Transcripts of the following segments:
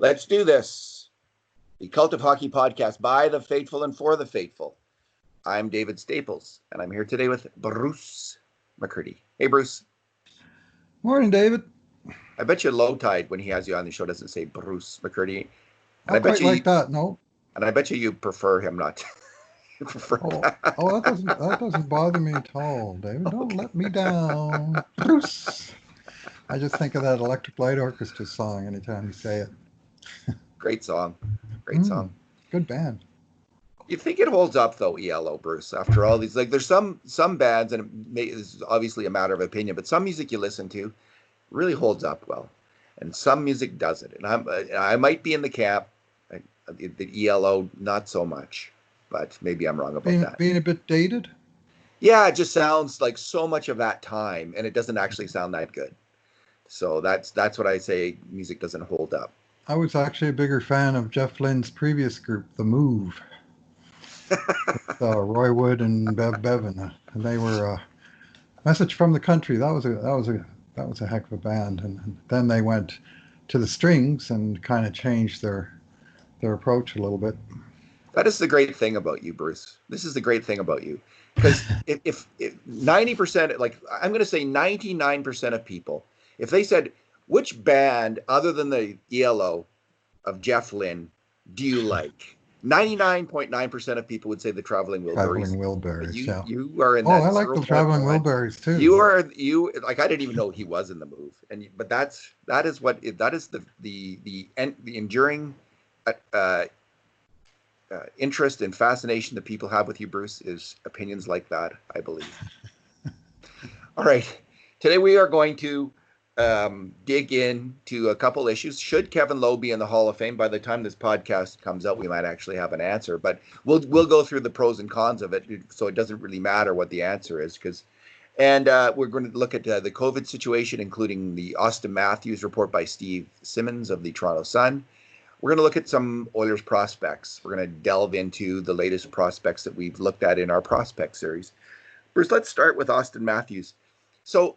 Let's do this. The Cult of Hockey podcast by the faithful and for the faithful. I'm David Staples, and I'm here today with Bruce McCurdy. Hey, Bruce. Morning, David. I bet you Lowe Tide, when he has you on the show, doesn't say Bruce McCurdy. And I bet you like that, no. And I bet you prefer him not. You prefer that. That doesn't bother me at all, David. Don't let me down, Bruce. I just think of that Electric Light Orchestra song anytime you say it. Great song. Good band. You think it holds up, though, ELO, Bruce, after all these? Like, there's some bands, and this is obviously a matter of opinion, but some music you listen to really holds up well, and some music doesn't. And I might be in the camp, the ELO, not so much, but maybe I'm wrong about that. Being a bit dated? Yeah, it just sounds like so much of that time, and it doesn't actually sound that good. So that's what I say. Music doesn't hold up. I was actually a bigger fan of Jeff Lynne's previous group, The Move, with Roy Wood and Bev Bevan, and they were Message from the Country. That was a heck of a band, and then they went to the Strings and kind of changed their approach a little bit. That is the great thing about you, Bruce. This is the great thing about you, because if 90%, like I'm going to say 99% of people, if they said, which band other than the ELO of Jeff Lynne do you like? 99.9% of people would say the Traveling Wilburys. Traveling Wilburys, yeah. You are in that. Oh, I like the Traveling Wilburys too. You like, I didn't even know he was in The Move, but that is the enduring interest and fascination that people have with you, Bruce, is opinions like that, I believe. All right, today we are going to dig into a couple issues. Should Kevin Lowe be in the Hall of Fame? By the time this podcast comes out, we might actually have an answer, but we'll go through the pros and cons of it, so it doesn't really matter what the answer is. We're going to look at the COVID situation, including the Auston Matthews report by Steve Simmons of the Toronto Sun. We're going to look at some Oilers prospects. We're going to delve into the latest prospects that we've looked at in our prospect series. Bruce, let's start with Auston Matthews. So,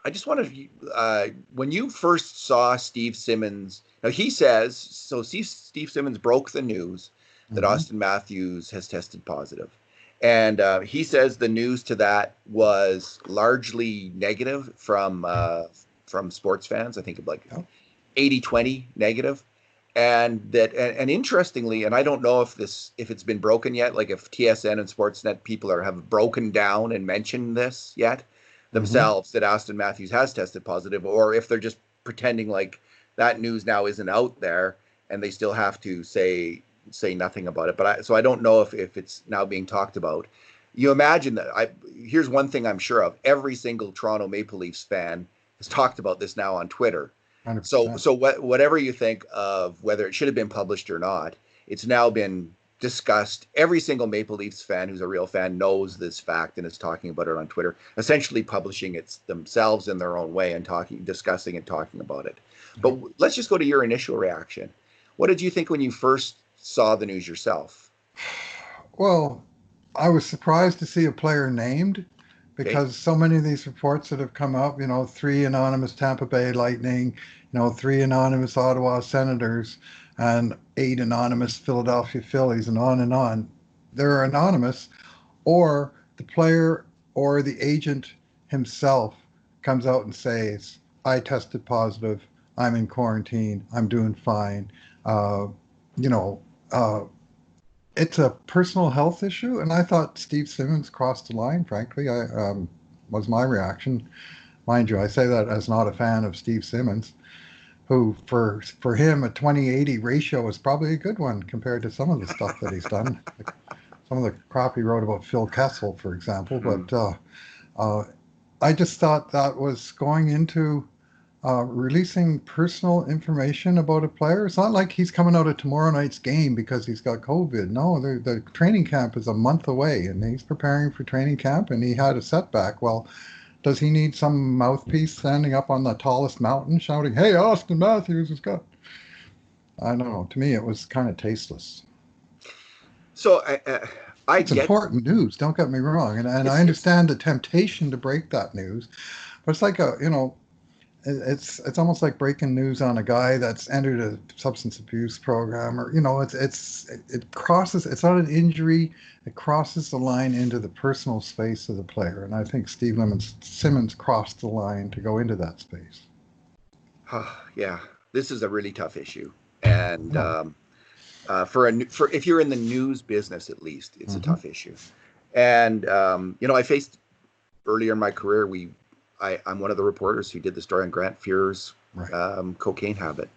I just want to, when you first saw Steve Simmons, now he says, so Steve Simmons broke the news that Auston Matthews has tested positive. And he says the news to that was largely negative from sports fans. I think of like 80-20 negative. And interestingly, and I don't know if it's been broken yet, like if TSN and Sportsnet people have broken down and mentioned this yet themselves, that Auston Matthews has tested positive, or if they're just pretending like that news now isn't out there and they still have to say nothing about it. But I don't know if it's now being talked about. You imagine that here's one thing I'm sure of: every single Toronto Maple Leafs fan has talked about this now on Twitter. 100%. So whatever you think of whether it should have been published or not, it's now been discussed. Every single Maple Leafs fan who's a real fan knows this fact and is talking about it on Twitter, essentially publishing it themselves in their own way and discussing and talking about it. But let's just go to your initial reaction. What did you think when you first saw the news yourself? Well, I was surprised to see a player named, because so many of these reports that have come up, 3 anonymous Tampa Bay Lightning, 3 anonymous Ottawa Senators, and 8 anonymous Philadelphia Phillies, and on. They're anonymous, or the player or the agent himself comes out and says, I tested positive, I'm in quarantine, I'm doing fine. It's a personal health issue, and I thought Steve Simmons crossed the line, frankly. Was my reaction. Mind you, I say that as not a fan of Steve Simmons, who for him a 20/80 ratio is probably a good one compared to some of the stuff that he's done. Like some of the crap he wrote about Phil Kessel, for example. But I just thought that was going into releasing personal information about a player. It's not like he's coming out of tomorrow night's game because he's got COVID. No, the training camp is a month away, and he's preparing for training camp, and he had a setback. Well, does he need some mouthpiece standing up on the tallest mountain shouting, hey, Auston Matthews has got... I don't know. To me, it was kind of tasteless. So it's important news, don't get me wrong. And I understand the temptation to break that news. But it's like it's almost like breaking news on a guy that's entered a substance abuse program, or it crosses. It's not an injury. It crosses the line into the personal space of the player, and I think Simmons crossed the line to go into that space. Yeah, this is a really tough issue, and Oh. for if you're in the news business, at least, it's a Mm-hmm. tough issue. And I faced earlier in my career. I'm one of the reporters who did the story on Grant Fuhr's Right. cocaine habit.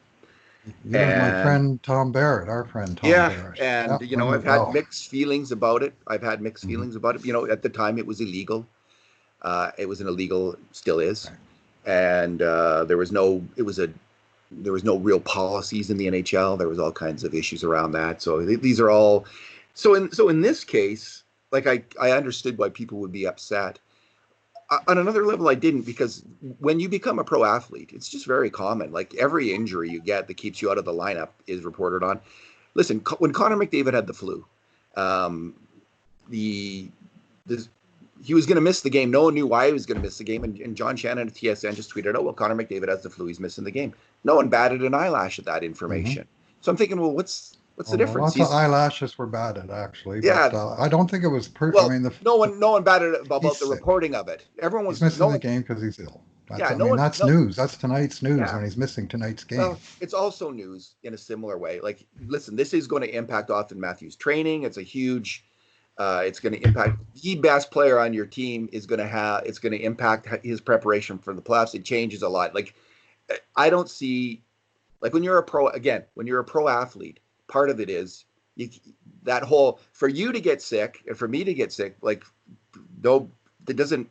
You know my And friend Tom Barrett, our friend Tom yeah, Barrett. and Yeah, ring the I've had bell. mixed feelings about it. Mm-hmm. At the time, it was illegal. It was an illegal, still is, Right. and there was no real policies in the NHL. There was all kinds of issues around that. So these are all, so in this case, like I understood why people would be upset. On another level, I didn't, because when you become a pro athlete, it's just very common. Like every injury you get that keeps you out of the lineup is reported on. Listen, when Connor McDavid had the flu, um, the he was going to miss the game. No one knew why he was going to miss the game, and John Shannon at TSN just tweeted, "Oh well, Connor McDavid has the flu. He's missing the game." No one batted an eyelash at that Mm-hmm. information. So I'm thinking, well, what's the Well, difference? lots of eyelashes were batted actually, but Yeah. I don't think it was. I Well, mean, no one batted he's about the sick. reporting of it. Everyone He's was missing no the one. game because he's ill. Yeah, I mean, that's no. news. That's tonight's news Yeah. when he's missing tonight's game. Well, it's also news in a similar way. Like, listen, this is going to impact Auston Matthews' training. It's a huge. It's going to impact the best player on your team is going to have. It's going to impact his preparation for the playoffs. It changes a lot. Like, I don't see, like, when you're a pro athlete, part of it is that whole, for you to get sick and for me to get sick, like, no, that doesn't,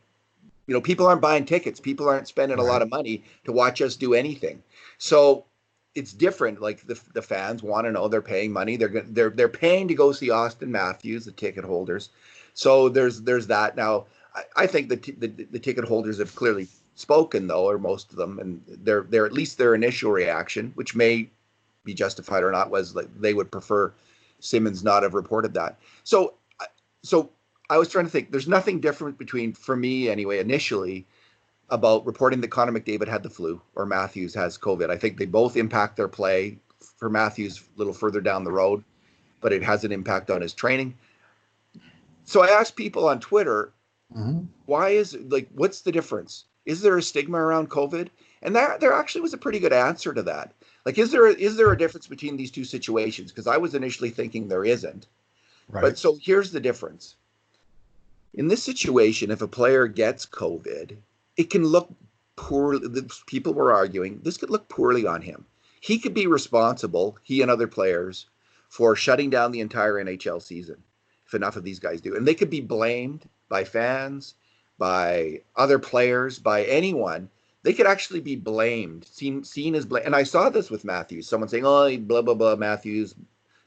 people aren't buying tickets. People aren't spending a lot Right. of money to watch us do anything. So it's different. Like, the fans want to know, they're paying money. They're paying to go see Auston Matthews, the ticket holders. So there's that. Now, I think the ticket holders have clearly spoken, though, or most of them, and they're at least their initial reaction, which may be justified or not, was like they would prefer Simmons not have reported that. So I was trying to think. There's nothing different between, for me anyway, initially, about reporting that Connor McDavid had the flu or Matthews has COVID. I think they both impact their play. For Matthews, a little further down the road, but it has an impact on his training. So I asked people on Twitter, Mm-hmm. what's the difference? Is there a stigma around COVID? And there actually was a pretty good answer to that. Like, is there a difference between these two situations? Because I was initially thinking there isn't. Right. But so here's the difference. In this situation, if a player gets COVID, it can look poorly. People were arguing this could look poorly on him. He could be responsible, he and other players, for shutting down the entire NHL season if enough of these guys do. And they could be blamed by fans, by other players, by anyone. They could actually be blamed, seen as blame. And I saw this with Matthews. Someone saying, "Oh, blah blah blah, Matthews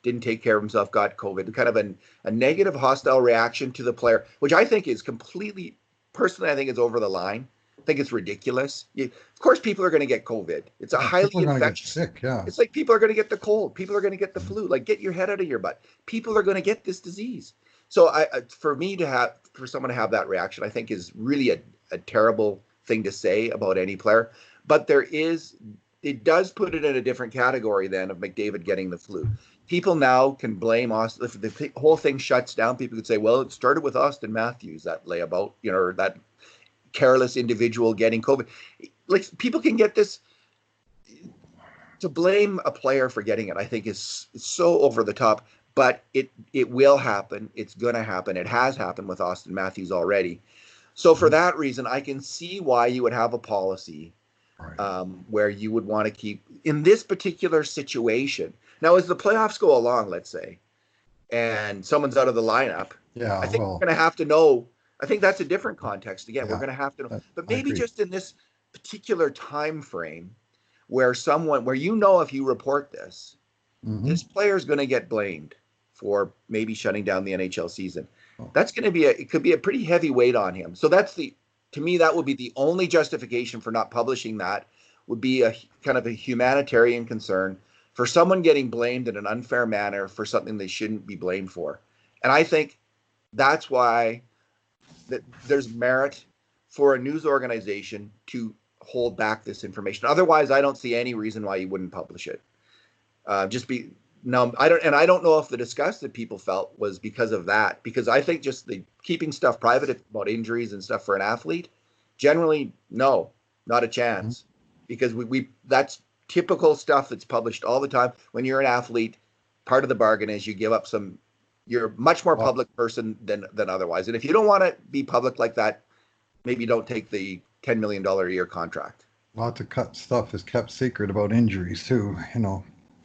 didn't take care of himself, got COVID." Kind of a negative, hostile reaction to the player, which I think is completely, personally, I think it's over the line. I think it's ridiculous. Of course, people are going to get COVID. It's a Yeah, highly people are going to get infectious. sick. Yeah. It's like people are going to get the cold. People are going to get the flu. Like, get your head out of your butt. People are going to get this disease. So for someone to have that reaction, I think is really a terrible thing to say about any player. But it does put it in a different category then of McDavid getting the flu. People now can blame Auston. If the whole thing shuts down, people could say, well, it started with Auston Matthews, that layabout, or that careless individual getting COVID. Like, people can get this. To blame a player for getting it, I think, is so over the top. But it will happen. It's going to happen. It has happened with Auston Matthews already. So for Mm-hmm. that reason, I can see why you would have a policy Right. where you would want to keep in this particular situation. Now, as the playoffs go along, let's say, and someone's out of the lineup, I Yeah. think we're Well. going to have to know. I think that's a different context. Again, we're Yeah. going to have to know. But I maybe agree. just in this particular time frame, where if you report this, Mm-hmm. this player is going to get blamed for maybe shutting down the NHL season. Oh. That's going to be it could be a pretty heavy weight on him. So to me, that would be the only justification for not publishing that, would be a kind of a humanitarian concern for someone getting blamed in an unfair manner for something they shouldn't be blamed for. And I think that's why that there's merit for a news organization to hold back this information. Otherwise, I don't see any reason why you wouldn't publish it. I don't know if the disgust that people felt was because of that, because I think just the keeping stuff private about injuries and stuff for an athlete, generally, no, not a chance, because we that's typical stuff that's published all the time. When you're an athlete, part of the bargain is you give up you're a much more public person than otherwise. And if you don't want to be public like that, maybe don't take the $10 million a year contract. Lots of stuff is kept secret about injuries too,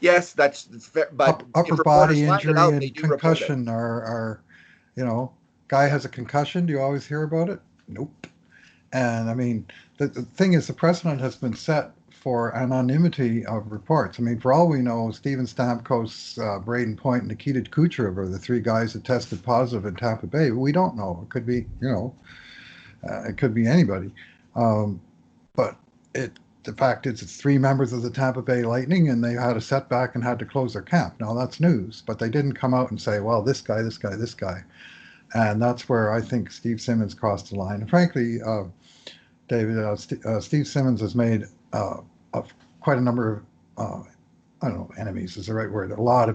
Yes, that's fair, but upper body injury and concussion are, guy has a concussion. Do you always hear about it? Nope. And I mean, the thing is, the precedent has been set for anonymity of reports. I mean, for all we know, Steven Stamkos, Braden Point, and Nikita Kucherov are the three guys that tested positive in Tampa Bay. We don't know. It could be, it could be anybody. But the fact is, it's three members of the Tampa Bay Lightning, and they had a setback and had to close their camp. Now, that's news, but they didn't come out and say, well, this guy. And that's where I think Steve Simmons crossed the line. And frankly, David, Steve Simmons has made quite a number of, I don't know, enemies is the right word. A lot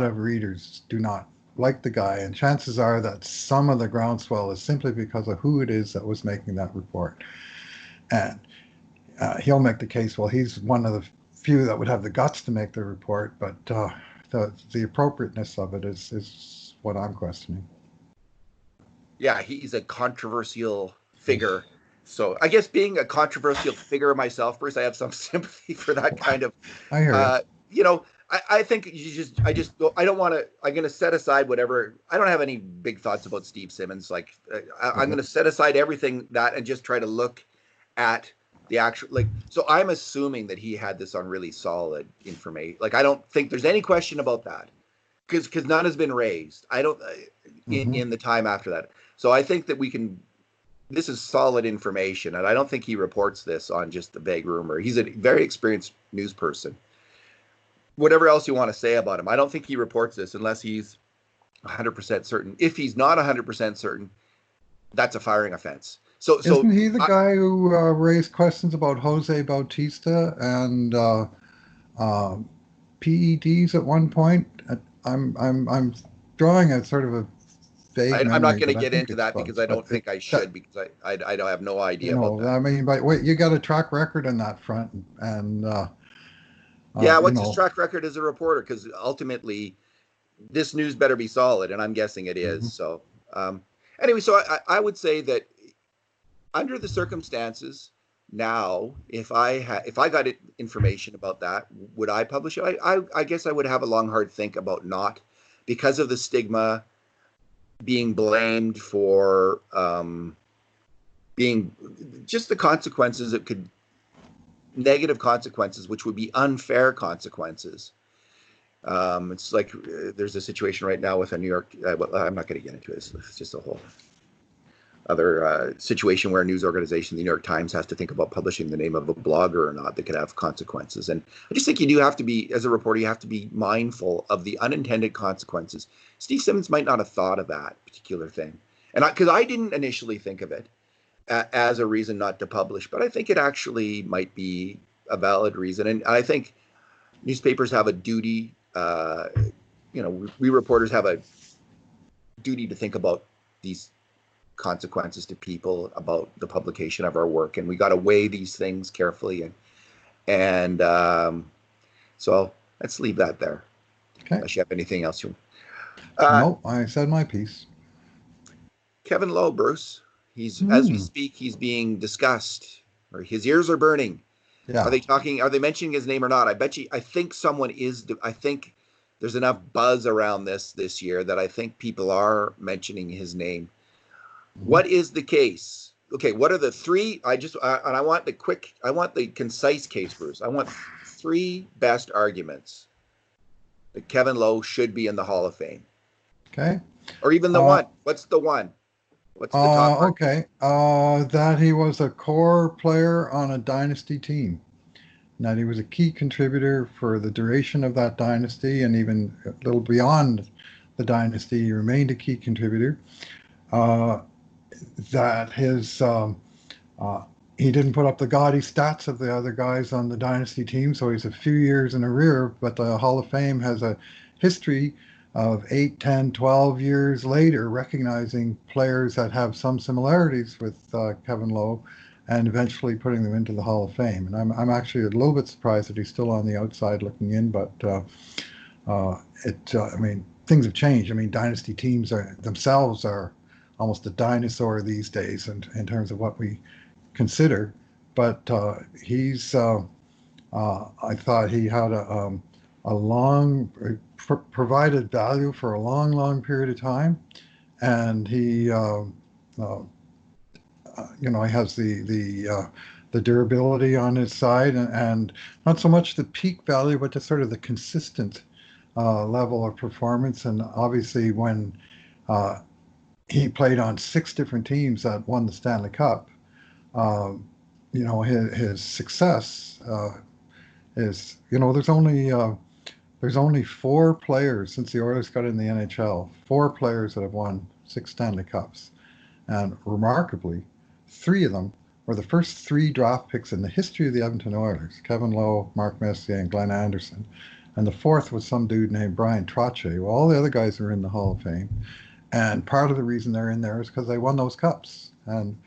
of readers do not like the guy, and chances are that some of the groundswell is simply because of who it is that was making that report. And he'll make the case, well, he's one of the few that would have the guts to make the report, but the appropriateness of it is what I'm questioning. Yeah, he's a controversial figure. So I guess being a controversial figure myself, Bruce, I have some sympathy for that kind of. I hear you. I think I don't want to. I'm going to set aside whatever. I don't have any big thoughts about Steve Simmons. Like I'm going to set aside everything that and just try to look at the actual, so I'm assuming that he had this on really solid information. I don't think there's any question about that, because none has been raised. I don't in the time after that. So I think that this is solid information, and I don't think he reports this on just the vague rumor. He's a very experienced news person. Whatever else you want to say about him, I don't think he reports this unless he's 100% certain. If he's not 100% certain, that's a firing offense. So isn't he the guy who raised questions about Jose Bautista and PEDs at one point? I'm drawing a sort of a vague memory. I'm not going to get into that because I don't think I should, because I don't have no idea about that. I mean, but wait, you got a track record on that front, and what's his track record as a reporter? Because ultimately, this news better be solid, and I'm guessing it is. So anyway, so I would say that under the circumstances now, if I got information about that, would I publish it? I guess I would have a long, hard think about not, because of the stigma, being blamed for being just the consequences. It could negative consequences, which would be unfair consequences. It's like there's a situation right now with a New York. I'm not going to get into it. It's just a whole other situation where a news organization, the New York Times, has to think about publishing the name of a blogger or not that could have consequences. And I just think you do have to be, as a reporter, you have to be mindful of the unintended consequences. Steve Simmons might not have thought of that particular thing. And because I didn't initially think of it as a reason not to publish, but I think it actually might be a valid reason. And I think newspapers have a duty, we reporters have a duty to think about these consequences to people about the publication of our work, and we got to weigh these things carefully, and so let's leave that there. Okay. Unless you have anything else you no, I said my piece. Kevin Lowe, Bruce, he's as we speak, he's being discussed, or his ears are burning. Yeah. Are they mentioning his name or not? I think someone is. I think there's enough buzz around this year that I think people are mentioning his name. What is the case? Okay, what are the three? I want the concise case, Bruce. I want three best arguments that Kevin Lowe should be in the Hall of Fame. Okay. Or even the one. What's the one? What's the top? Okay. That he was a core player on a dynasty team. That he was a key contributor for the duration of that dynasty, and even a little beyond the dynasty, he remained a key contributor. That his he didn't put up the gaudy stats of the other guys on the dynasty team, so he's a few years in arrear. But the Hall of Fame has a history of 8, 10, 12 years later recognizing players that have some similarities with Kevin Lowe and eventually putting them into the Hall of Fame. And I'm actually a little bit surprised that he's still on the outside looking in, but I mean, things have changed. I mean, dynasty teams themselves are almost a dinosaur these days in terms of what we consider. But I thought he had a long, provided value for a long, long period of time, and he, he has the durability on his side, and not so much the peak value, but just sort of the consistent level of performance. And obviously, when he played on 6 different teams that won the Stanley Cup, his success is, there's only 4 players since the Oilers got in the NHL, 4 players that have won 6 Stanley Cups. And remarkably, 3 of them were the first 3 draft picks in the history of the Edmonton Oilers: Kevin Lowe, Mark Messier, and Glenn Anderson. And the 4th was some dude named Brian Trottier. Well, all the other guys are in the Hall of Fame. And part of the reason they're in there is because they won those cups. And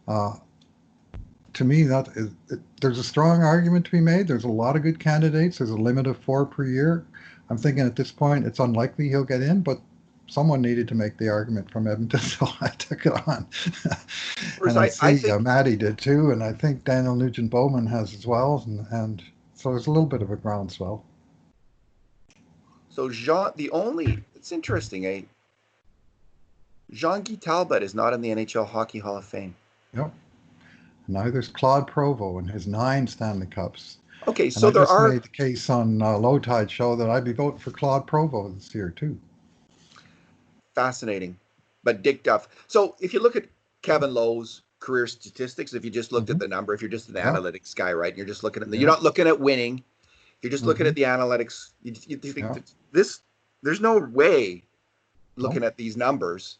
to me, there's a strong argument to be made. There's a lot of good candidates. There's a limit of 4 per year. I'm thinking at this point it's unlikely he'll get in, but someone needed to make the argument from Edmonton, so I took it on. And I think Maddie did too, and I think Daniel Nugent-Bowman has as well, and so there's a little bit of a groundswell. So it's interesting, Jean-Guy Talbot is not in the NHL Hockey Hall of Fame. Yep. Neither's Claude Provost in his 9 Stanley Cups. Okay, so I just made the case on Low Tide show that I'd be voting for Claude Provost this year too. Fascinating. But Dick Duff. So if you look at Kevin Lowe's career statistics, if you just looked at the number, if you're just an analytics guy, right, and you're just looking at you're not looking at winning, you're just looking at the analytics. You think there's no way looking at these numbers.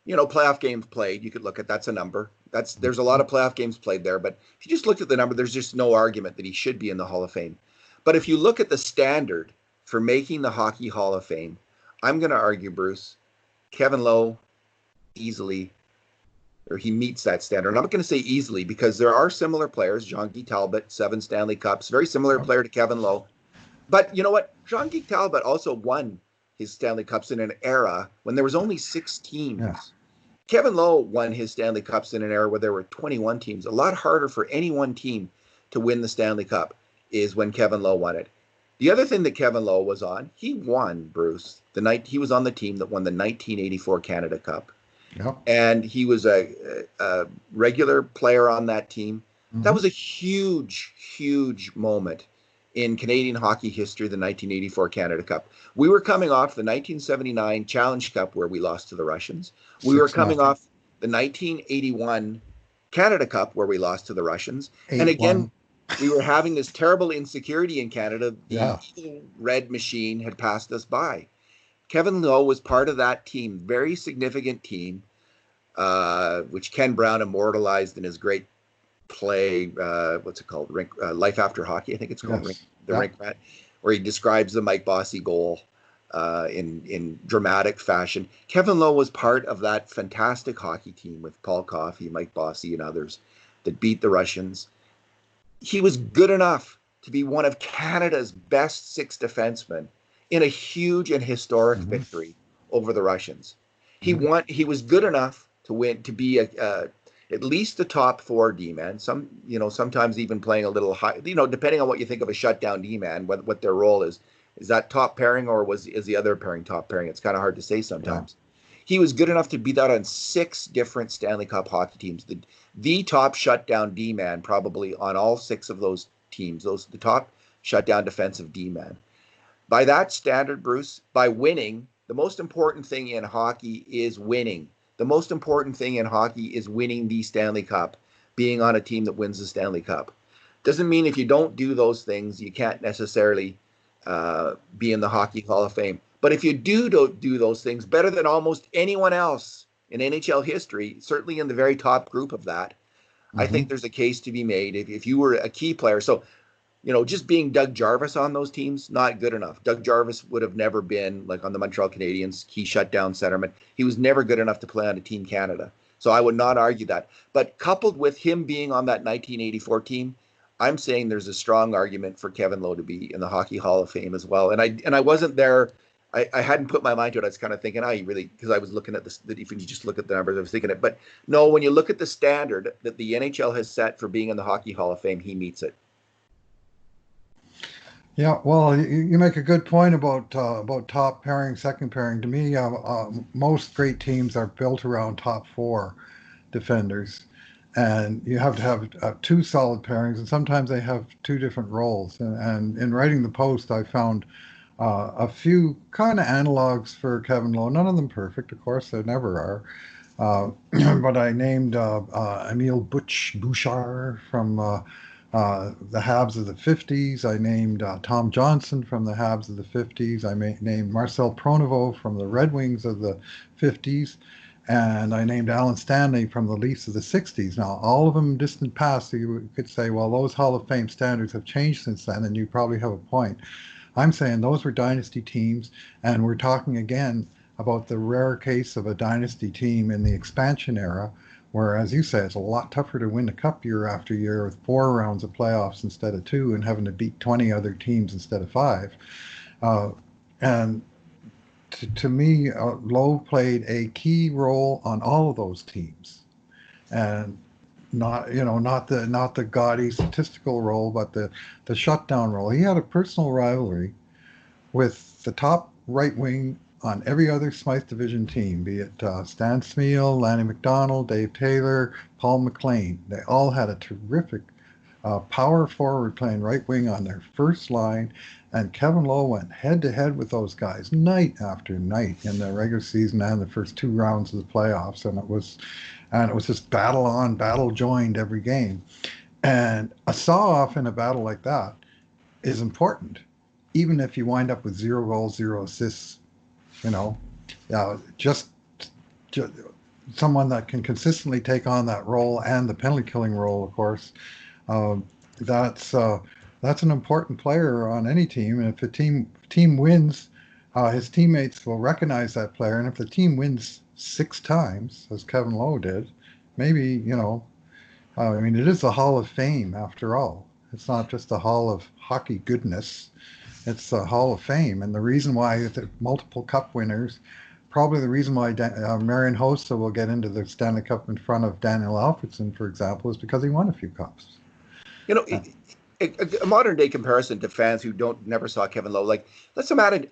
Playoff games played, you could look at, that's a number. There's a lot of playoff games played there, but if you just looked at the number, there's just no argument that he should be in the Hall of Fame. But if you look at the standard for making the Hockey Hall of Fame, I'm going to argue, Bruce, Kevin Lowe he meets that standard. And I'm not going to say easily, because there are similar players. Jean-Guy Talbot, 7 Stanley Cups, very similar player to Kevin Lowe. But you know what? Jean-Guy Talbot also won his Stanley Cups in an era when there was only 6 teams. Yeah. Kevin Lowe won his Stanley Cups in an era where there were 21 teams. A lot harder for any one team to win the Stanley Cup is when Kevin Lowe won it. The other thing that Kevin Lowe was on, he won, Bruce, he was on the team that won the 1984 Canada Cup. Yep. And he was a regular player on that team. Mm-hmm. That was a huge, huge moment in Canadian hockey history, the 1984 Canada Cup. We were coming off the 1979 Challenge Cup where we lost to the Russians. We were coming off the 1981 Canada Cup where we lost to the Russians. 8-1. And again, we were having this terrible insecurity in Canada. The evil red machine had passed us by. Kevin Lowe was part of that team, very significant team, which Ken Brown immortalized in his great play, what's it called? Life After Hockey, I think it's called. Yes. Rink Rat, where he describes the Mike Bossy goal in dramatic fashion. Kevin Lowe was part of that fantastic hockey team with Paul Coffey, Mike Bossy, and others that beat the Russians. He was good enough to be one of Canada's best 6 defensemen in a huge and historic victory over the Russians. He was good enough to win, to be at least the top 4 D-man. Sometimes even playing a little high. Depending on what you think of a shutdown D-man, what their role is that top pairing or is the other pairing top pairing? It's kind of hard to say sometimes. Yeah. He was good enough to be that on 6 different Stanley Cup hockey teams. The top shutdown D-man probably on all 6 of those teams. The top shutdown defensive D-man. By that standard, Bruce, by winning, the most important thing in hockey is winning. The most important thing in hockey is winning the Stanley Cup, being on a team that wins the Stanley Cup. Doesn't mean if you don't do those things, you can't necessarily be in the Hockey Hall of Fame. But if you do those things better than almost anyone else in NHL history, certainly in the very top group of that, I think there's a case to be made if you were a key player. So, just being Doug Jarvis on those teams, not good enough. Doug Jarvis would have never been like on the Montreal Canadiens, key shutdown centerman. He was never good enough to play on a Team Canada. So I would not argue that. But coupled with him being on that 1984 team, I'm saying there's a strong argument for Kevin Lowe to be in the Hockey Hall of Fame as well. And I wasn't there. I hadn't put my mind to it. I was kind of thinking, you really, because I was looking at this, if you just look at the numbers, I was thinking it. But no, when you look at the standard that the NHL has set for being in the Hockey Hall of Fame, he meets it. Yeah, well, you make a good point about top pairing, second pairing. To me, most great teams are built around top four defenders, and you have to have two solid pairings, and sometimes they have two different roles. And in writing the post, I found a few kind of analogs for Kevin Lowe. None of them perfect, of course, there never are. But I named Emile Bouchard from the Habs of the 50s. I named Tom Johnson from the Habs of the 50s. I named Marcel Pronovost from the Red Wings of the 50s. And I named Alan Stanley from the Leafs of the 60s. Now, all of them distant past, so you could say, well, those Hall of Fame standards have changed since then, and you probably have a point. I'm saying those were dynasty teams, and we're talking again about the rare case of a dynasty team in the expansion era, where, as you say, it's a lot tougher to win a cup year after year with 4 rounds of playoffs instead of 2 and having to beat 20 other teams instead of 5. And to me, Lowe played a key role on all of those teams, and not the gaudy statistical role, but the shutdown role. He had a personal rivalry with the top right wing on every other Smythe Division team, be it Stan Smeel, Lanny McDonald, Dave Taylor, Paul McLean. They all had a terrific power forward playing right wing on their first line, and Kevin Lowe went head to head with those guys night after night in the regular season and the first 2 rounds of the playoffs, and it was just battle on, battle joined every game. And a saw-off in a battle like that is important, even if you wind up with 0 goals, 0 assists. Just someone that can consistently take on that role and the penalty killing role, of course. That's an important player on any team, and if a team wins, his teammates will recognize that player. And if the team wins 6 times, as Kevin Lowe did, maybe it is the Hall of Fame after all. It's not just a Hall of hockey goodness. It's the Hall of Fame, and the reason why the multiple cup winners, probably the reason why Marian Hossa will get into the Stanley Cup in front of Daniel Alfredsson, for example, is because he won a few cups. A modern day comparison to fans who never saw Kevin Lowe, like let's imagine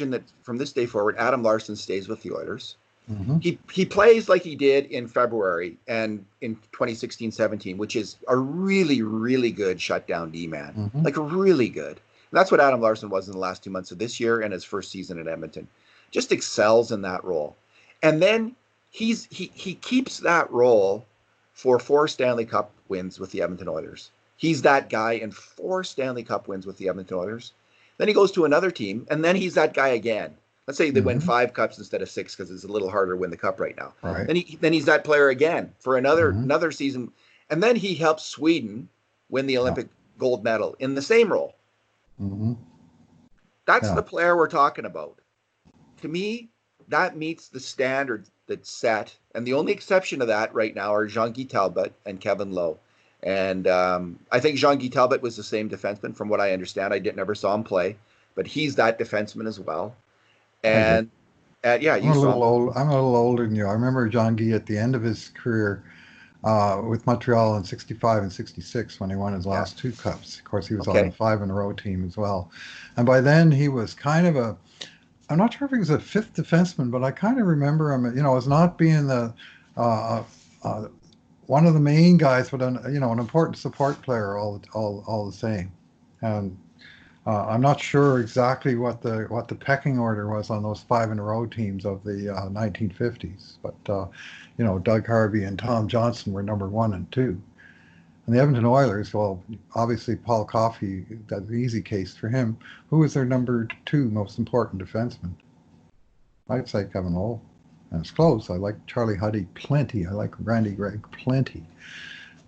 that from this day forward, Adam Larson stays with the Oilers. Mm-hmm. He plays like he did in February and in 2016-17, which is a really, really good shutdown D-man, mm-hmm. like really good. And that's what Adam Larson was in the last 2 months of this year and his first season at Edmonton. Just excels in that role. And then he keeps that role for 4 Stanley Cup wins with the Edmonton Oilers. He's that guy in 4 Stanley Cup wins with the Edmonton Oilers. Then he goes to another team, and then he's that guy again. Let's say they win 5 cups instead of 6 because it's a little harder to win the cup right now. Right. Then he's that player again for another season, and then he helps Sweden win the Olympic gold medal in the same role. Mm-hmm. That's the player we're talking about. To me, that meets the standard that's set, and the only exception to that right now are Jean-Guy Talbot and Kevin Lowe. And I think Jean-Guy Talbot was the same defenseman, from what I understand. I never saw him play, but he's that defenseman as well. And I'm a little older than you. I remember Jean-Guy at the end of his career with Montreal in 65 and 66 when he won his last 2 cups. Of course, he was on the 5-in-a-row team as well. And by then he was kind of I'm not sure if he was a 5th defenseman, but I kind of remember him, as not being the one of the main guys, but an important support player all the same. And I'm not sure exactly what the pecking order was on those 5-in-a-row teams of the 1950s, but Doug Harvey and Tom Johnson were number 1 and 2. And the Edmonton Oilers, well, obviously Paul Coffey, that's an easy case for him. Who was their number 2 most important defenseman? I'd say Kevin Lowe. And it's close. I like Charlie Huddy plenty. I like Randy Gregg plenty.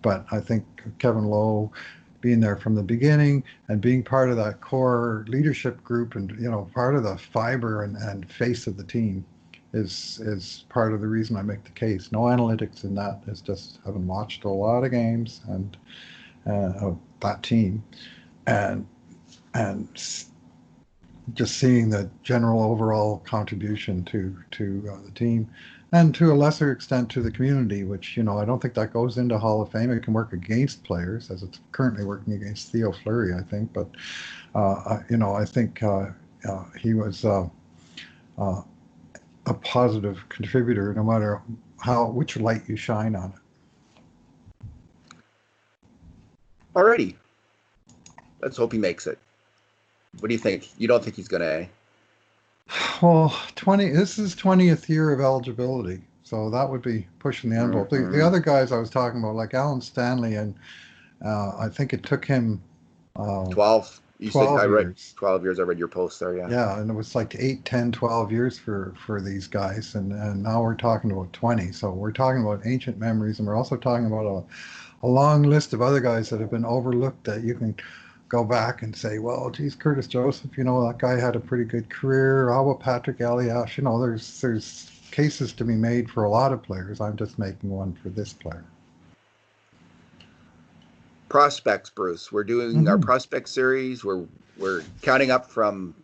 But I think Kevin Lowe being there from the beginning and being part of that core leadership group and part of the fiber and face of the team is part of the reason I make the case. No analytics in that. It's just having watched a lot of games and of that team and and just seeing the general overall contribution to the team and to a lesser extent to the community, which I don't think that goes into Hall of Fame. It can work against players as it's currently working against Theo Fleury, I think. But I think he was a positive contributor, no matter which light you shine on it. Alrighty, let's hope he makes it. What do you think? You don't think he's going to? Well, this is 20th year of eligibility, so that would be pushing the envelope. Mm-hmm. The other guys I was talking about, like Alan Stanley, and I think it took him 12. You 12 said I read 12 years. I read your post there, yeah. Yeah, and it was like 8, 10, 12 years for these guys, and now we're talking about 20. So we're talking about ancient memories, and we're also talking about a long list of other guys that have been overlooked that you can go back and say, well, geez, Curtis Joseph, that guy had a pretty good career. How about Patrick Elias? There's cases to be made for a lot of players. I'm just making one for this player. Prospects, Bruce. We're doing our prospect series. We're counting up from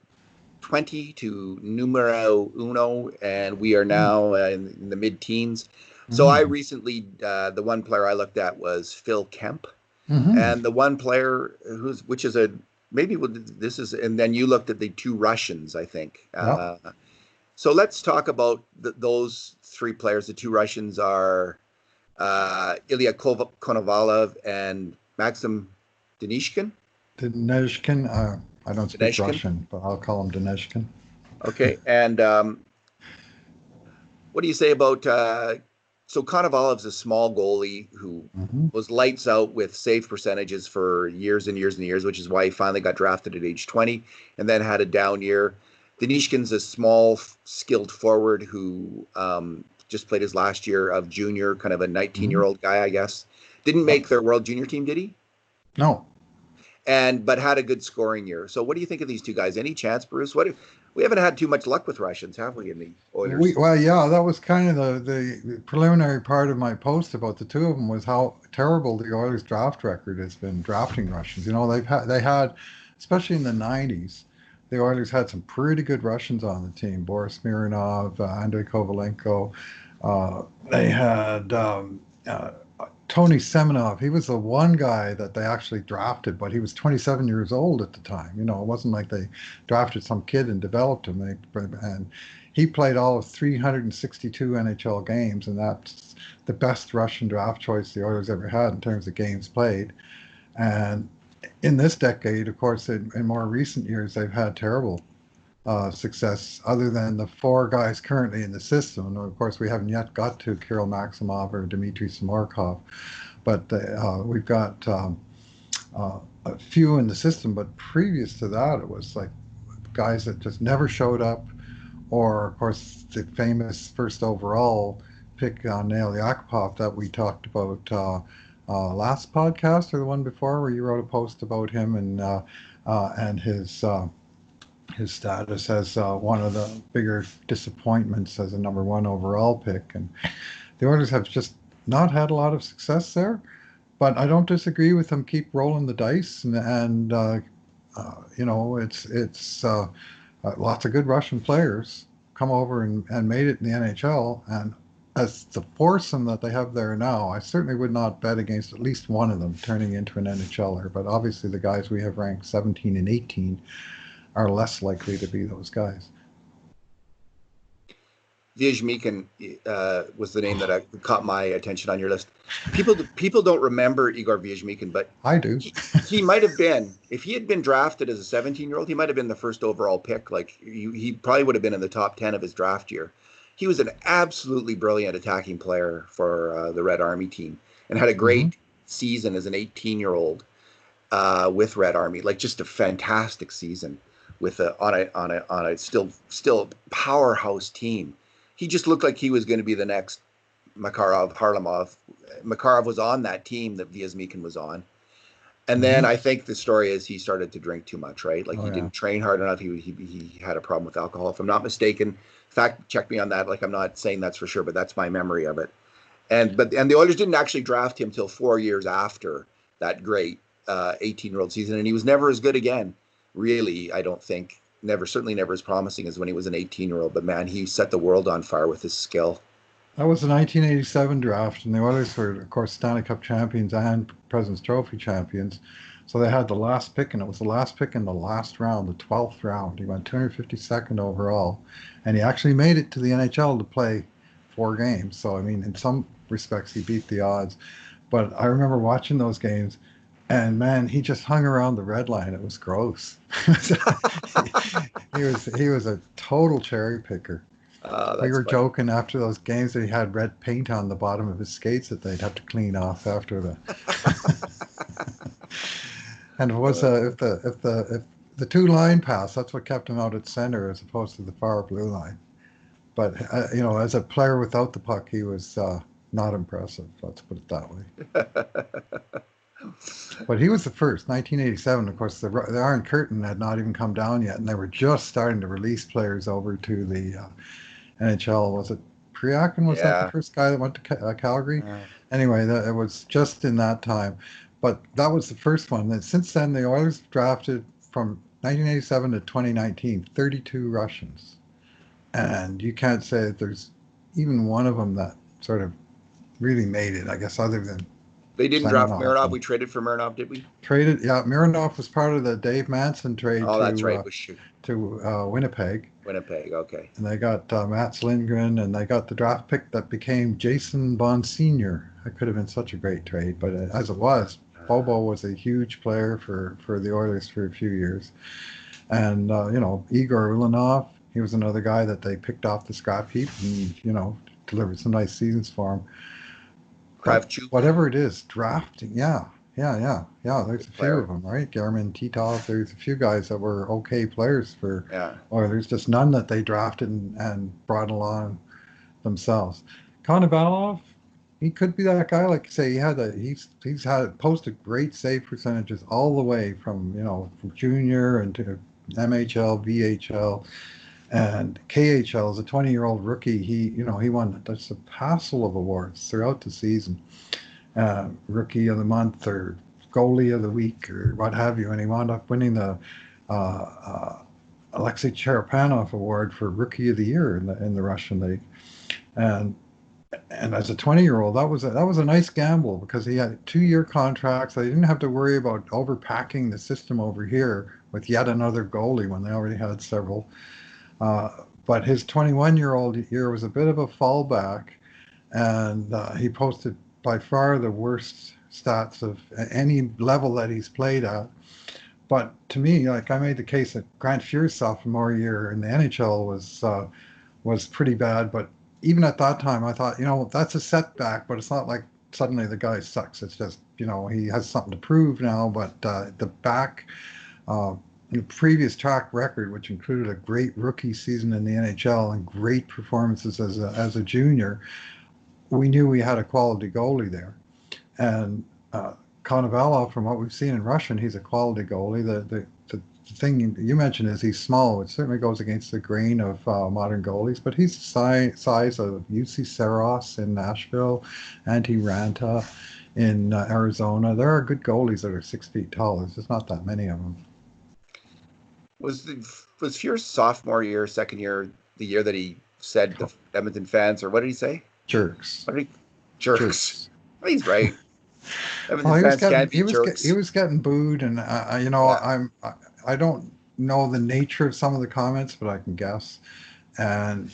20 to numero uno, and we are now in the mid-teens. So I recently, the one player I looked at was Phil Kemp. And the one player and then you looked at the two Russians, I think. Yep. So let's talk about those three players. The two Russians are Ilya Konovalov and Maxim Denishkin. I don't speak Russian, but I'll call him Denishkin. Okay, and what do you say about so Konovalov's a small goalie who was lights out with save percentages for years and years and years, which is why he finally got drafted at age 20 and then had a down year. Denishkin's a small, skilled forward who just played his last year of junior, kind of a 19-year-old guy, I guess. Didn't make their World Junior team, did he? No. But had a good scoring year. So what do you think of these two guys? Any chance, Bruce? We haven't had too much luck with Russians, have we, in the Oilers? That was kind of the preliminary part of my post about the two of them, was how terrible the Oilers draft record has been drafting Russians. They had, especially in the 90s, the Oilers had some pretty good Russians on the team. Boris Mironov, Andrei Kovalenko. They had Tony Semenov. He was the one guy that they actually drafted, but he was 27 years old at the time. It wasn't like they drafted some kid and developed him. And he played all of 362 NHL games, and that's the best Russian draft choice the Oilers ever had in terms of games played. And in this decade, of course, in more recent years, they've had terrible success, other than the four guys currently in the system. And of course, we haven't yet got to Kirill Maximov or Dmitry Samorkov, but we've got a few in the system. But previous to that, it was like guys that just never showed up, or of course the famous first overall pick on Nail Yakupov that we talked about last podcast or the one before, where you wrote a post about him and his status as one of the bigger disappointments as a number one overall pick. And the Oilers have just not had a lot of success there, but I don't disagree with them. Keep rolling the dice, and it's lots of good Russian players come over and made it in the NHL. And as the foursome that they have there now, I certainly would not bet against at least one of them turning into an NHLer. But obviously the guys we have ranked 17 and 18 are less likely to be those guys. Vyazhmikin was the name that caught my attention on your list. People don't remember Igor Vyazhmikin, but I do. He might have been, if he had been drafted as a 17-year-old, he might have been the first overall pick. Like he probably would have been in the top 10 of his draft year. He was an absolutely brilliant attacking player for the Red Army team, and had a great season as an 18-year-old with Red Army. Like just a fantastic season with on a still powerhouse team. He just looked like he was going to be the next Makarov was on that team that Vyazmikin was on. And then I think the story is he started to drink too much, right? Like he didn't train hard enough. He had a problem with alcohol, if I'm not mistaken. Fact check me on that. Like I'm not saying that's for sure, but that's my memory of it. And the Oilers didn't actually draft him till 4 years after that great 18-year-old season, and he was never as good again. Really, I don't think. Certainly never as promising as when he was an 18-year-old. But man, he set the world on fire with his skill. That was the 1987 draft, and the Oilers were, of course, Stanley Cup champions and President's Trophy champions. So they had the last pick, and it was the last pick in the last round, the 12th round. He went 252nd overall, and he actually made it to the NHL to play 4 games. So, I mean, in some respects, he beat the odds. But I remember watching those games, and man, he just hung around the red line. It was gross. he was a total cherry picker. We were joking after those games that he had red paint on the bottom of his skates that they'd have to clean off after the. And it was if the 2-line pass, that's what kept him out at center as opposed to the far blue line. But as a player without the puck, he was not impressive. Let's put it that way. But he was the first, 1987. Of course, the Iron Curtain had not even come down yet, and they were just starting to release players over to the NHL. Was it Priakin? Was that the first guy that went to Calgary? Yeah. Anyway, it was just in that time. But that was the first one. And since then, the Oilers drafted from 1987 to 2019, 32 Russians. And you can't say that there's even one of them that sort of really made it, I guess, other than they didn't draft Mironov. We traded for Mironov, did we? Traded, yeah. Mironov was part of the Dave Manson trade. Oh, that's right. To Winnipeg. Winnipeg, okay. And they got Mats Lindgren, and they got the draft pick that became Jason Bond Sr. That could have been such a great trade, but as it was, Bobo was a huge player for the Oilers for a few years. And, Igor Ulanov, he was another guy that they picked off the scrap heap and, delivered some nice seasons for him. Whatever it is, drafting, yeah. There's a few of them, right? German, Titov. There's a few guys that were okay players for Oilers, just none that they drafted and brought along themselves. Konovalov, he could be that guy. Like you say, he's had posted great save percentages all the way from from junior and to MHL, VHL. And KHL, as a 20-year-old rookie, he won just a passel of awards throughout the season. Rookie of the month or goalie of the week or what have you. And he wound up winning the Alexei Cherepanov award for rookie of the year in the Russian league. And as a 20-year-old, that was a nice gamble because he had 2-year contracts. They didn't have to worry about overpacking the system over here with yet another goalie when they already had several. But his 21-year-old year was a bit of a fallback, and he posted by far the worst stats of any level that he's played at. But to me, like I made the case that Grant Fuhr's sophomore year in the NHL was pretty bad. But even at that time, I thought, that's a setback, but it's not like suddenly the guy sucks. It's just, he has something to prove now. But the previous track record, which included a great rookie season in the NHL and great performances as a junior, we knew we had a quality goalie there. And Konovalov, from what we've seen in Russian, he's a quality goalie. The thing you mentioned is he's small. It certainly goes against the grain of modern goalies, but he's the size of UC Saros in Nashville, Antti Ranta in Arizona. There are good goalies that are 6 feet tall. There's just not that many of them. Was Fuhr's sophomore year, second year, the year that he said the Edmonton fans, or what did he say? Jerks. Jerks. Well, he's right. Edmonton fans can't be jerks. He was getting booed, and I don't know the nature of some of the comments, but I can guess. And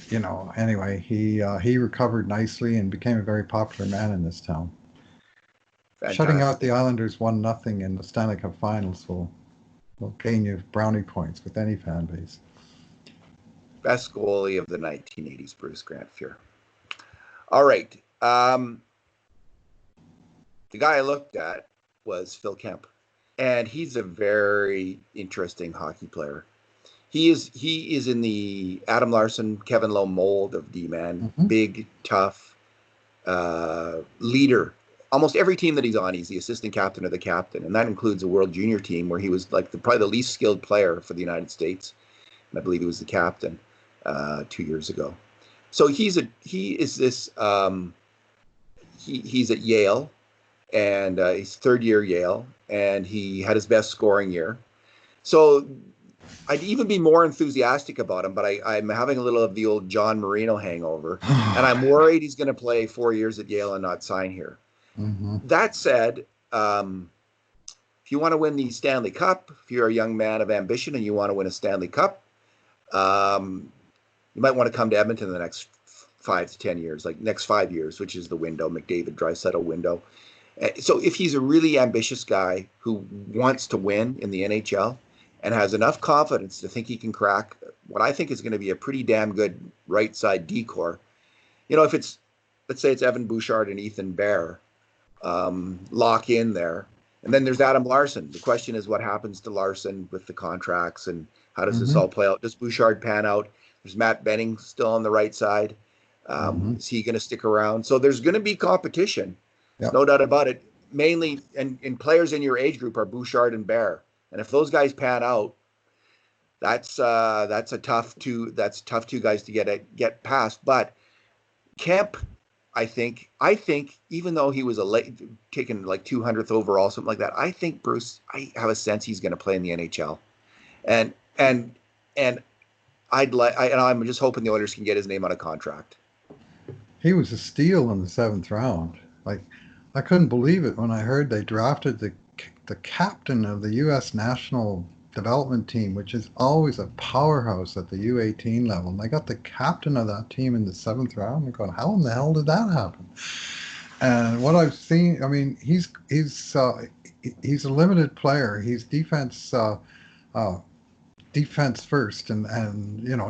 anyway, he recovered nicely and became a very popular man in this town. Fantastic. Shutting out the Islanders 1-0 in the Stanley Cup Finals will gain you brownie points with any fan base. Best goalie of the 1980s, Bruce Grant Fuhr. All right. The guy I looked at was Phil Kemp, and he's a very interesting hockey player. He is in the Adam Larson, Kevin Lowe mold of D-man. Mm-hmm. Big, tough, leader. Almost every team that he's on, he's the assistant captain or the captain, and that includes a World Junior team where he was like probably the least skilled player for the United States, and I believe he was the captain 2 years ago. So he's at Yale, and he's third year Yale, and he had his best scoring year. So I'd even be more enthusiastic about him, but I'm having a little of the old John Marino hangover, and I'm worried he's going to play 4 years at Yale and not sign here. Mm-hmm. That said, if you want to win the Stanley Cup, if you're a young man of ambition and you want to win a Stanley Cup, you might want to come to Edmonton in the next 5 to 10 years, like next 5 years, which is the window, McDavid, Draisaitl window. So if he's a really ambitious guy who wants to win in the NHL and has enough confidence to think he can crack what I think is going to be a pretty damn good right side decor, if it's, let's say it's Evan Bouchard and Ethan Bear, lock in there. And then there's Adam Larson. The question is what happens to Larson with the contracts and how does this all play out? Does Bouchard pan out? There's Matt Benning still on the right side. Is he going to stick around? So there's going to be competition. Yep. No doubt about it. Mainly, and players in your age group are Bouchard and Bear. And if those guys pan out, that's tough two guys to get past. But Kemp, I think even though he was taken like 200th overall, something like that, I think Bruce, I have a sense he's going to play in the NHL, and I'm just hoping the Oilers can get his name on a contract. He was a steal in the 7th round. Like, I couldn't believe it when I heard they drafted the captain of the U.S. national development team, which is always a powerhouse at the U18 level. And they got the captain of that team in the 7th round. I'm going, how in the hell did that happen? And what I've seen, I mean, he's a limited player. He's defense first, and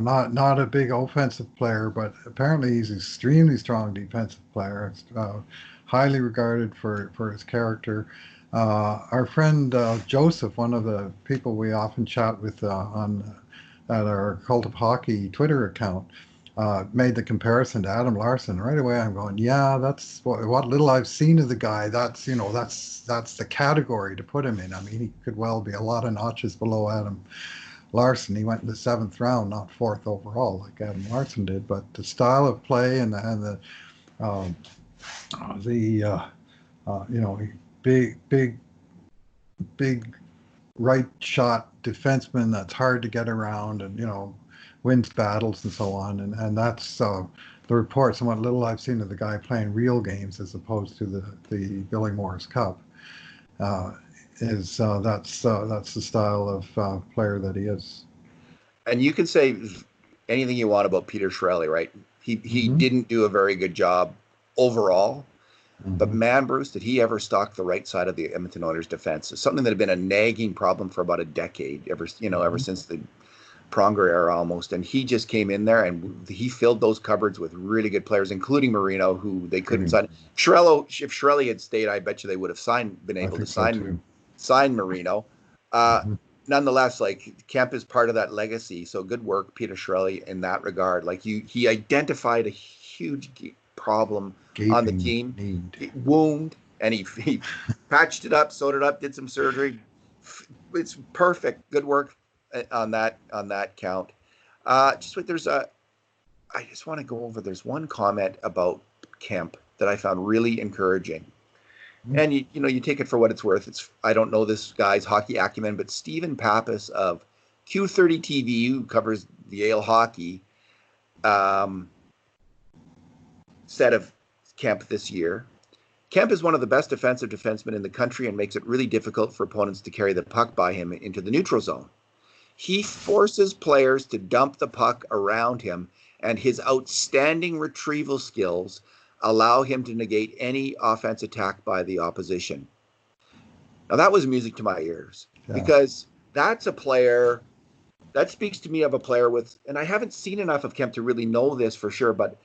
not a big offensive player, but apparently he's an extremely strong defensive player. Highly regarded for his character. Our friend Joseph, one of the people we often chat with at our Cult of Hockey Twitter account, made the comparison to Adam Larson. Right away, I'm going, yeah, that's what little I've seen of the guy. That's the category to put him in. I mean, he could well be a lot of notches below Adam Larson. He went in the 7th round, not 4th overall like Adam Larson did. But the style of play and the big right shot defenseman that's hard to get around and wins battles and so on, and that's the reports and what little I've seen of the guy playing real games as opposed to the Billy Morris Cup that's the style of player that he is. And you can say anything you want about Peter Chiarelli, right? He didn't do a very good job overall. But man, Bruce, did he ever stalk the right side of the Edmonton Oilers defense? It's something that had been a nagging problem for about a decade, ever since the Pronger era almost. And he just came in there and he filled those cupboards with really good players, including Marino, who they couldn't sign. If Chiarelli had stayed, I bet you they would have been able to sign Marino. Nonetheless, like, Kemp is part of that legacy. So good work, Peter Chiarelli, in that regard. Like, he identified a huge problem on the team, wound, and he patched it up, sewed it up, did some surgery. It's perfect. Good work on that count. I just want to go over. There's one comment about Kemp that I found really encouraging, and you take it for what it's worth. I don't know this guy's hockey acumen, but Stephen Pappas of Q30 TV, who covers the Yale hockey, said of Kemp this year, Kemp is one of the best defensive defensemen in the country and makes it really difficult for opponents to carry the puck by him into the neutral zone. He forces players to dump the puck around him, and his outstanding retrieval skills allow him to negate any offense attack by the opposition. Now that was music to my ears, because that's a player that speaks to me of a player with, and I haven't seen enough of Kemp to really know this for sure, but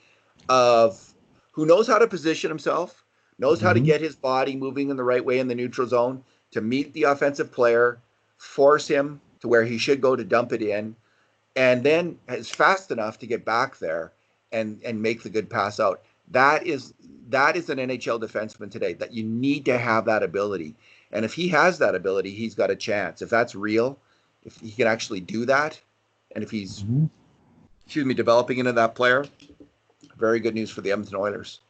who knows how to position himself, knows how to get his body moving in the right way in the neutral zone to meet the offensive player, force him to where he should go to dump it in, and then is fast enough to get back there and make the good pass out. That is an NHL defenseman today, that you need to have that ability. And if he has that ability, he's got a chance. If that's real, if he can actually do that, and if he's, developing into that player, very good news for the Edmonton Oilers.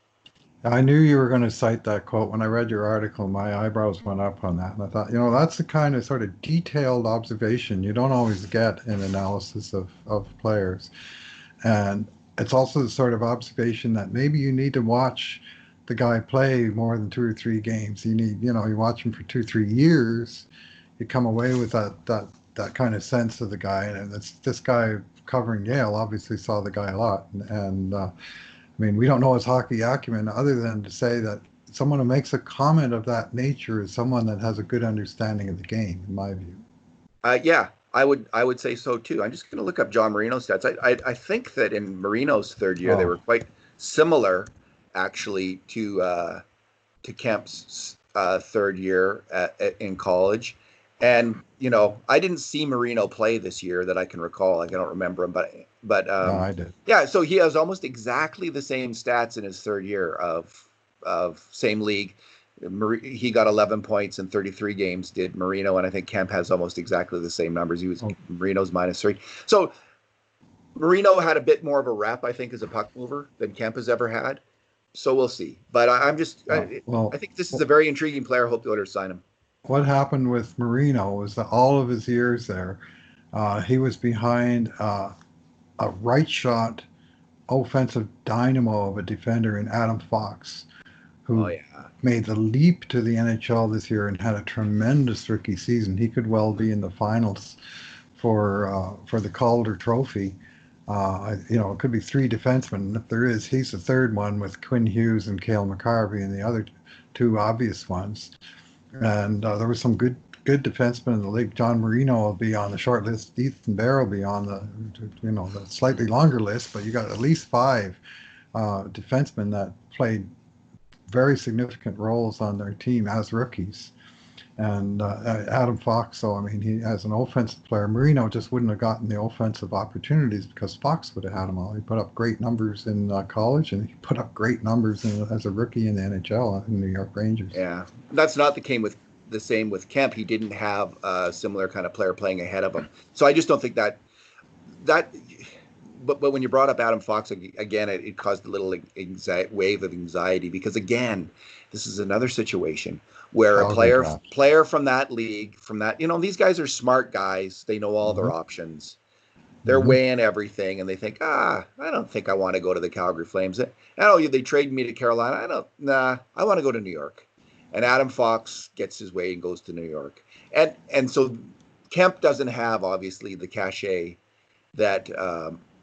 I knew you were going to cite that quote. When I read your article, my eyebrows went up on that. And I thought, that's the kind of sort of detailed observation you don't always get in analysis of players. And it's also the sort of observation that maybe you need to watch the guy play more than 2 or 3 games. You need, you watch him for 2 or 3 years, you come away with that kind of sense of the guy. And this guy covering Yale obviously saw the guy a lot. And I mean, we don't know his hockey acumen other than to say that someone who makes a comment of that nature is someone that has a good understanding of the game, in my view. Yeah, I would say so too. I'm just going to look up John Marino's stats. I think that in Marino's third year, they were quite similar, actually, to Kemp's third year in college. And I didn't see Marino play this year that I can recall. I don't remember him, but no, I did. Yeah, so he has almost exactly the same stats in his third year of same league. He got 11 points in 33 games, did Marino, and I think Kemp has almost exactly the same numbers. Marino's -3. So Marino had a bit more of a rep, I think, as a puck mover than Kemp has ever had. So we'll see. But I think this is a very intriguing player. I hope the Oilers sign him. What happened with Marino was that all of his years there, he was behind a right shot offensive dynamo of a defender in Adam Fox, who made the leap to the NHL this year and had a tremendous rookie season. He could well be in the finals for the Calder Trophy. It could be 3 defensemen. And if there is, he's the third one, with Quinn Hughes and Cale McCarvey and the other 2 obvious ones. And there were some good defensemen in the league. John Marino will be on the short list. Ethan Bear will be on the slightly longer list. But you got at least 5 defensemen that played very significant roles on their team as rookies. And Adam Fox, so I mean, he as an offensive player, Marino just wouldn't have gotten the offensive opportunities because Fox would have had them all. He put up great numbers in college, and he put up great numbers as a rookie in the NHL in New York Rangers. Yeah, that's not the same with Kemp. He didn't have a similar kind of player playing ahead of him. So I just don't think that. But when you brought up Adam Fox again, it caused a little wave of anxiety because again, this is another situation where a player from that league, these guys are smart guys. They know all their options. They're weighing everything, and they think, I don't think I want to go to the Calgary Flames. They trade me to Carolina. I want to go to New York. And Adam Fox gets his way and goes to New York. And so Kemp doesn't have, obviously, the cachet that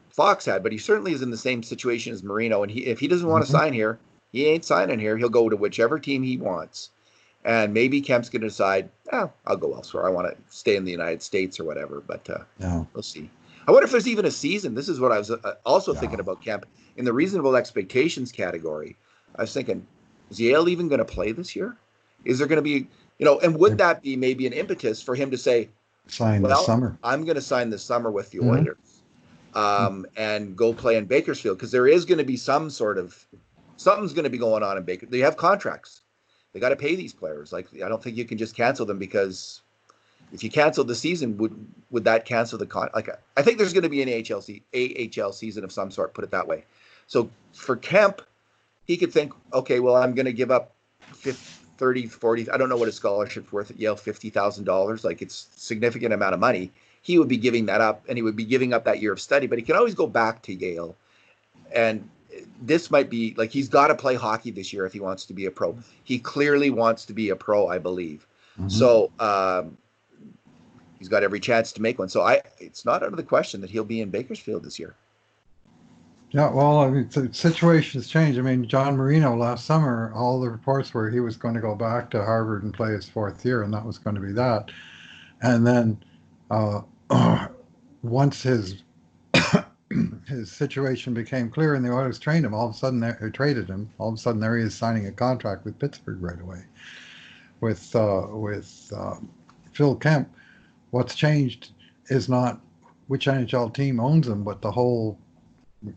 Fox had, but he certainly is in the same situation as Marino. And if he doesn't want to sign here, he ain't signing here. He'll go to whichever team he wants. And maybe Kemp's going to decide, I'll go elsewhere. I want to stay in the United States or whatever. But we'll see. I wonder if there's even a season. This is what I was also thinking about Kemp. In the reasonable expectations category, I was thinking, is Yale even going to play this year? Is there going to be, and would that be maybe an impetus for him to say, this summer. I'm going to sign this summer with the Oilers and go play in Bakersfield? Because there is going to be something's going to be going on in Bakersfield. They have contracts. They got to pay these players. Like, I don't think you can just cancel them, because if you cancel the season, would that cancel the I think there's going to be an AHL season of some sort, put it that way. So for Kemp, he could think, okay, well, I'm going to give up 30, 40, I don't know what his scholarship's worth at Yale, $50,000. Like, it's a significant amount of money. He would be giving that up, and he would be giving up that year of study, but he can always go back to Yale. And this might be like, he's got to play hockey this year if he wants to be a pro. He clearly wants to be a pro, I believe. So he's got every chance to make one. So it's not out of the question that he'll be in Bakersfield this year. Yeah, well, I mean, the situation's changed. I mean, John Marino last summer, all the reports were he was going to go back to Harvard and play his 4th year, and that was going to be that. And then once his situation became clear and the Oilers trained him, all of a sudden they traded him. All of a sudden there he is signing a contract with Pittsburgh right away. With Phil Kemp, what's changed is not which NHL team owns him, but the whole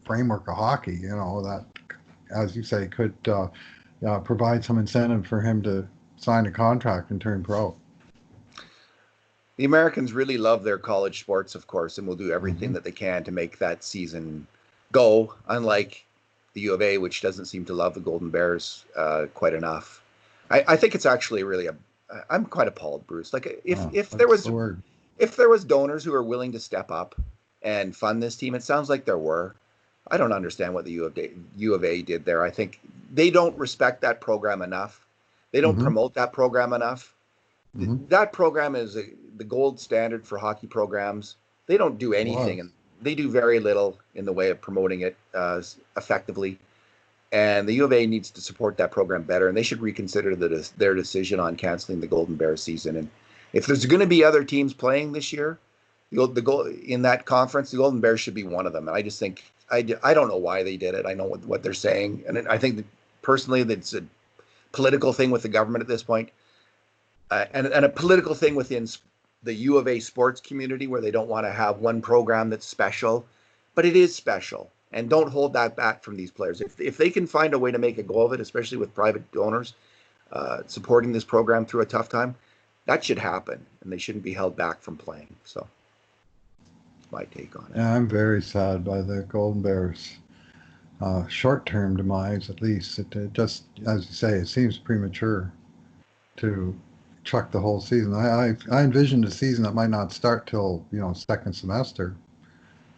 framework of hockey. That as you say, could provide some incentive for him to sign a contract and turn pro. The Americans really love their college sports, of course, and will do everything Mm-hmm. that they can to make that season go, unlike the U of A, which doesn't seem to love the Golden Bears quite enough. I think it's actually really I'm quite appalled, Bruce. Like if there That's was the word. if there was donors who are willing to step up and fund this team, it sounds like there were. I don't understand what the U of A did there. I think they don't respect that program enough. They don't Mm-hmm. promote that program enough. Mm-hmm. That program is the gold standard for hockey programs. They don't do It anything, and was. they do very little in the way of promoting it effectively. And the U of A needs to support that program better, and they should reconsider their decision on canceling the Golden Bear season. And if there's going to be other teams playing this year, the goal in that conference, the Golden Bears should be one of them. And I just think I don't know why they did it. I know what they're saying, and I think that personally that it's a political thing with the government at this point, and a political thing within the U of A sports community where they don't want to have one program that's special, but it is special. And don't hold that back from these players. If they can find a way to make a go of it, especially with private donors supporting this program through a tough time, that should happen, and they shouldn't be held back from playing. So, my take on it. Yeah, I'm very sad by the Golden Bears' short-term demise. At least it just, as you say, it seems premature to chuck the whole season. I envisioned a season that might not start till second semester,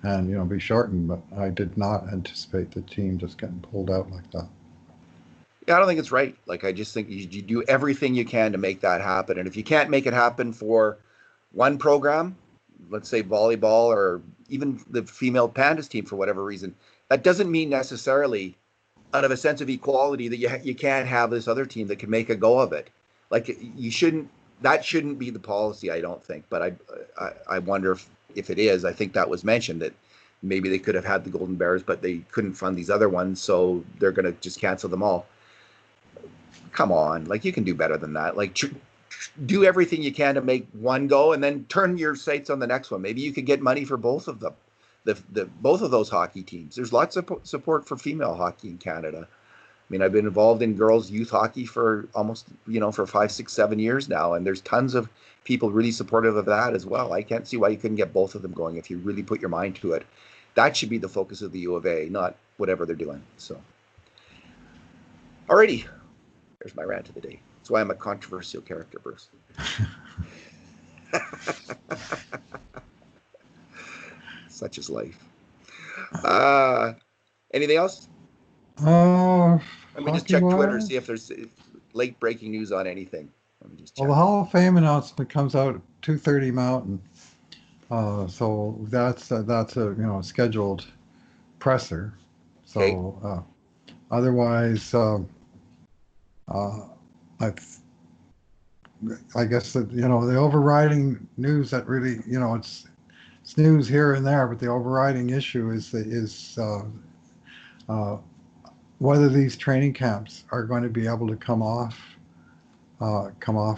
and be shortened. But I did not anticipate the team just getting pulled out like that. Yeah, I don't think it's right. Like, I just think you do everything you can to make that happen. And if you can't make it happen for one program, let's say volleyball or even the female pandas team for whatever reason, that doesn't mean necessarily out of a sense of equality that you can't have this other team that can make a go of it. Like, that shouldn't be the policy, I don't think. But I wonder if it is. I think that was mentioned that maybe they could have had the Golden Bears, but they couldn't fund these other ones, so they're going to just cancel them all. Come on, like, you can do better than that. Like, do everything you can to make one go, and then turn your sights on the next one. Maybe you could get money for both of them, both of those hockey teams. There's lots of support for female hockey in Canada. I mean, I've been involved in girls' youth hockey for almost, for 5, 6, 7 years now, and there's tons of people really supportive of that as well. I can't see why you couldn't get both of them going if you really put your mind to it. That should be the focus of the U of A, not whatever they're doing. So, alrighty, there's my rant of the day. That's why I'm a controversial character, Bruce. Such is life. Anything else? Let me just check Twitter, see if there's late breaking news on anything. Let me just check. Well, the Hall of Fame announcement comes out at 2:30 Mountain, so that's a scheduled presser. So Okay. Otherwise, I guess that the overriding news that really it's news here and there, but the overriding issue is whether these training camps are going to be able to come off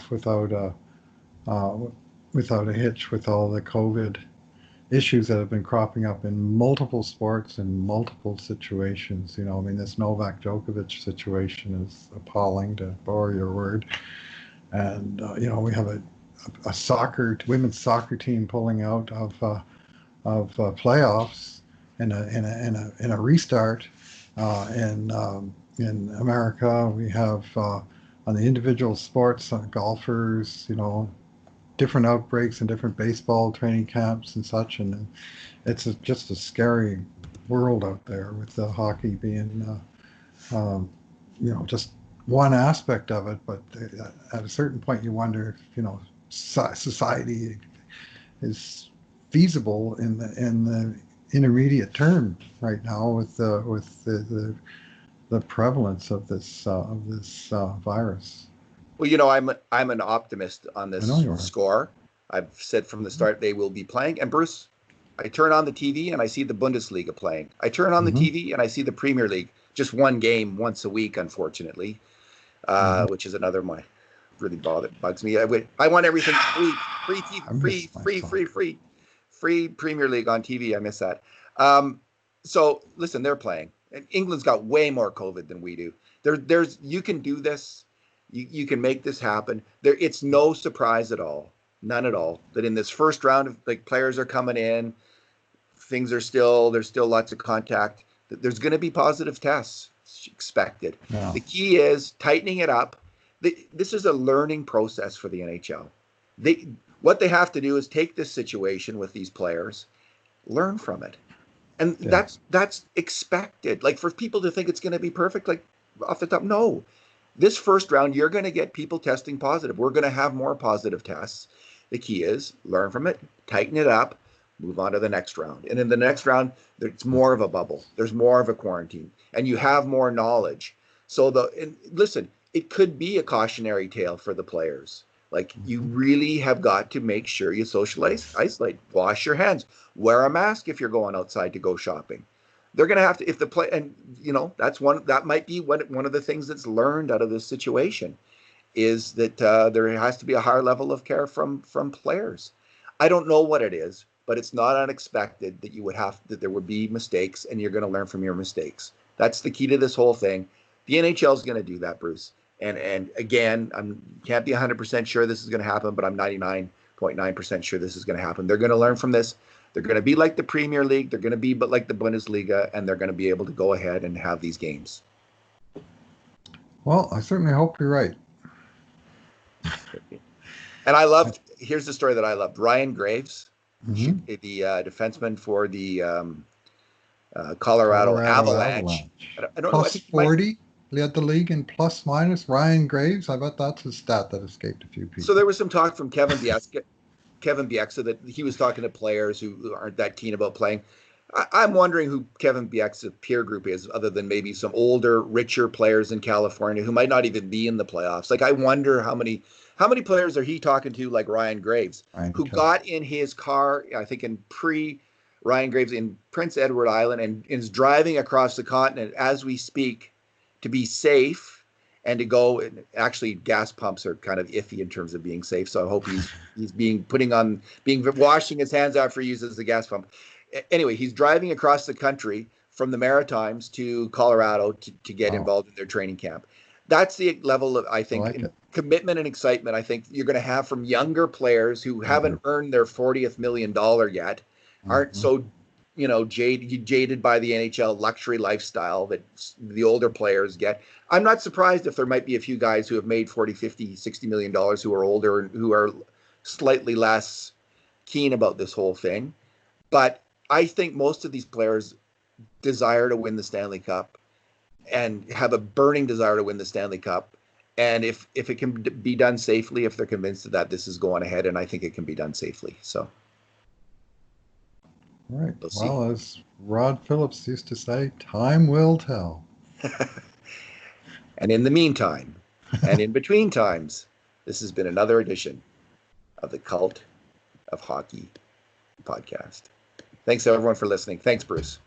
without a hitch with all the COVID issues that have been cropping up in multiple sports and multiple situations. I mean, this Novak Djokovic situation is appalling, to borrow your word. And we have a women's soccer team pulling out of playoffs in a restart. In America, we have on the individual sports, golfers, different outbreaks in different baseball training camps and such, and it's just a scary world out there with the hockey being, just one aspect of it. But at a certain point, you wonder if society is feasible in the intermediate term right now with the prevalence of this virus. Well, I'm an optimist on this I know you are. score. I've said from the start they will be playing. And Bruce, I turn on the TV and I see the Bundesliga playing. I turn on the TV and I see the Premier League. Just one game once a week, unfortunately, which is another really bugs me. I want everything free TV, free Premier League on TV. I miss that. So listen, they're playing. And England's got way more COVID than we do. You can do this. You can make this happen. It's no surprise at all, none at all, that in this first round of like players are coming in, there's still lots of contact. There's going to be positive tests expected. Yeah. The key is tightening it up. This is a learning process for the NHL. What they have to do is take this situation with these players, learn from it. And that's expected. Like for people to think it's going to be perfect, like off the top, no. This first round, you're going to get people testing positive. We're going to have more positive tests. The key is learn from it, tighten it up, move on to the next round. And in the next round, there's more of a bubble. There's more of a quarantine, and you have more knowledge. So listen, it could be a cautionary tale for the players. Like you really have got to make sure you socialize, isolate, wash your hands, wear a mask if you're going outside to go shopping. They're going to have to, if the play, and that might be one of the things that's learned out of this situation is that there has to be a higher level of care from players. I don't know what it is, but it's not unexpected that there would be mistakes, and you're going to learn from your mistakes. That's the key to this whole thing. The NHL is going to do that, Bruce. And again, I can't be 100% sure this is going to happen, but I'm 99.9% sure this is going to happen. They're going to learn from this. They're going to be like the Premier League. They're going to be like the Bundesliga, and they're going to be able to go ahead and have these games. Well, I certainly hope you're right. And here's the story that I loved. Ryan Graves, Mm-hmm. the defenseman for the Colorado Avalanche. I don't plus know. 40. Led the league in plus minus. Ryan Graves, I bet that's a stat that escaped a few people. So there was some talk from Kevin Bieksa that he was talking to players who aren't that keen about playing. I'm wondering who Kevin Bieksa's peer group is, other than maybe some older, richer players in California who might not even be in the playoffs. Like I wonder how many players are he talking to, like Ryan Graves, who got in his car, I think in Ryan Graves in Prince Edward Island, and is driving across the continent as we speak to be safe and to go. And actually, gas pumps are kind of iffy in terms of being safe. So I hope he's washing his hands after he uses the gas pump. Anyway, he's driving across the country from the Maritimes to Colorado to get involved in their training camp. That's the level of, I think, commitment and excitement I think you're going to have from younger players who haven't earned their $40th million yet, aren't so jaded by the NHL luxury lifestyle that the older players get. I'm not surprised if there might be a few guys who have made 40, 50, 60 million dollars who are older and who are slightly less keen about this whole thing. But I think most of these players desire to win the Stanley Cup and have a burning desire to win the Stanley Cup. And if it can be done safely, if they're convinced of that, this is going ahead, and I think it can be done safely. So. All right. Well, as Rod Phillips used to say, time will tell. And in the meantime, and in between times, this has been another edition of the Cult of Hockey podcast. Thanks, everyone, for listening. Thanks, Bruce.